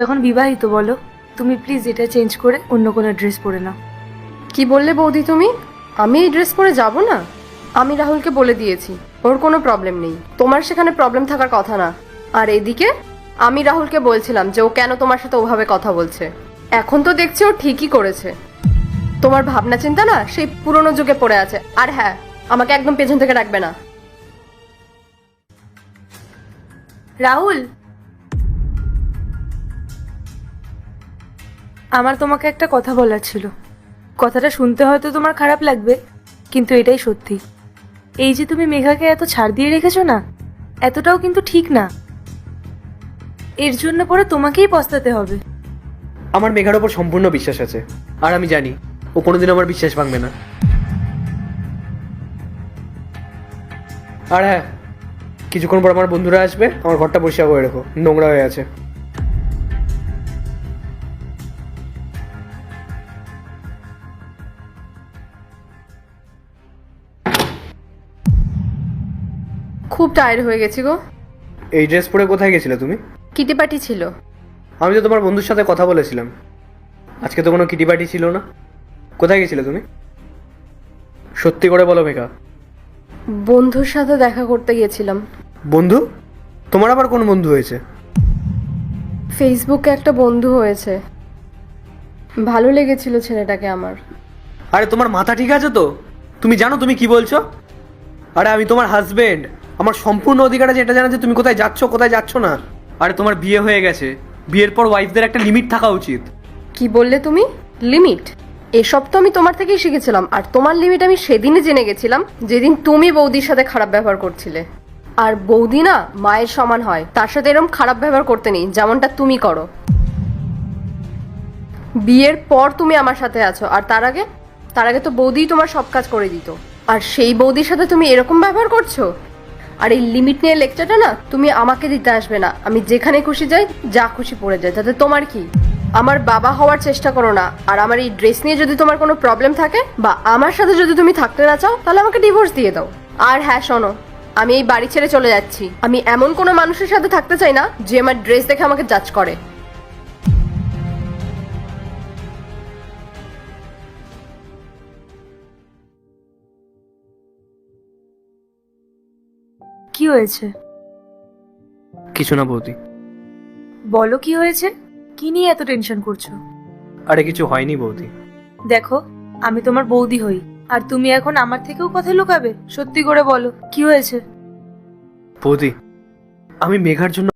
এখন বিবাহিত বলো, তুমি প্লিজ এটা চেঞ্জ করে অন্য কোনো ড্রেস পরে নাও। কি বললে বৌদি তুমি? আমি এই ড্রেস পরে যাব না? আমি রাহুলকে বলে দিয়েছি ওর কোনো প্রবলেম নেই, তোমার সেখানে প্রবলেম থাকার কথা না। আর এদিকে আমি রাহুলকে বলছিলাম যে ও কেন তোমার সাথে ওভাবে কথা বলছে। এখন তো দেখছি ও ঠিকই করেছে। তোমার ভাবনা চিন্তা না সেই পুরনো যুগে পড়ে আছে। আর হ্যাঁ, আমাকে একদম পেছন থেকে রাখবে না। রাহুল, আমার তোমাকে একটা কথা বলার ছিল। কথাটা শুনতে হয়তো তোমার খারাপ লাগবে, কিন্তু এটাই সত্যি। এই যে তুমি মেঘাকে এত ছাড় দিয়ে রেখেছো না, এতটাও কিন্তু ঠিক না। এর জন্য পরে তোমাকেই পস্তাতে হবে। আমার মেঘার ওপর সম্পূর্ণ বিশ্বাস আছে, আর আমি জানি ও কোনোদিন আমার বিশ্বাস ভাঙবে না। আর হ্যাঁ, কিছুক্ষণ পর আমার বন্ধুরা আসবে, আমার ঘরটা পরিষ্কার করে রেখো, নোংরা হয়ে আছে। খুব টায়ার্ড হয়ে গেছি গো। এই ড্রেস পরে কোথায় গেছিলে তুমি? কিটি পার্টি ছিল। আমি তো তোমার বন্ধুর সাথে কথা বলেছিলাম, আজকে তো কোনো কিটি পার্টি ছিল না। কোথায় গেছিলে তুমি? সত্যি করে বলো মেঘা। বন্ধুর সাথে দেখা করতে গিয়েছিলাম। বন্ধু? তোমার আবার কোন বন্ধু হয়েছে? ফেসবুকে একটা বন্ধু হয়েছে, ভালো লেগেছিল ছেলেটাকে আমার। আরে তোমার মাথা ঠিক আছে তো? তুমি জানো তুমি কি বলছো? আরে আমি তোমার হাজবেন্ড, আমার সম্পূর্ণ অধিকার আছে এটা জানা যে তুমি কোথায় যাচ্ছ কোথায় যাচ্ছ না। আরে তোমার বিয়ে হয়ে গেছে, বিয়ের পর ওয়াইফদের একটা লিমিট থাকা উচিত। কি বললে তুমি? লিমিট? এসব তো আমি তোমার থেকেই শিখেছিলাম। আর তোমার লিমিট আমি সেদিনই জেনে গেছিলাম যেদিন তুমি বৌদির সাথে খারাপ ব্যবহার করছিলে। আর বৌদি না মায়ের সমান হয়, তার সাথে এরকম খারাপ ব্যবহার করতে নেই যেমনটা তুমি করো। বিয়ের পর তুমি আমার সাথে আছো, আর তার আগে তো বৌদিই তোমার সব কাজ করে দিত। আর সেই বৌদির সাথে তুমি এরকম ব্যবহার করছো। আর এই লিমিট নিয়ে লেকচারটা না তুমি আমাকে দিতে আসবে না। আমি যেখানে খুশি যাই, যা খুশি পড়ে যাই, তাতে তোমার কি? আমার বাবা হওয়ার চেষ্টা করো না। আর আমার এই ড্রেস নিয়ে যদি তোমার কোনো প্রবলেম থাকে বা আমার সাথে যদি তুমি থাকতে না চাও, তাহলে আমাকে ডিভোর্স দিয়ে দাও। আর হ্যাঁ শোনো, আমি এই বাড়ি ছেড়ে চলে যাচ্ছি। আমি এমন কোনো মানুষের সাথে থাকতে চাই না যে আমার ড্রেস দেখে আমাকে জাজ করে। কি হয়েছে? কিছু না বৌদি। বলো কি হয়েছে? কি নিয়ে এত টেনশন করছো? আরে কিছু হয়নি বৌদি। দেখো, আমি তোমার বৌদি হই, আর তুমি এখন আমার থেকেও কথা লুকাবে? সত্যি করে বলো কি হয়েছে? বৌদি, আমি মেঘার জন্য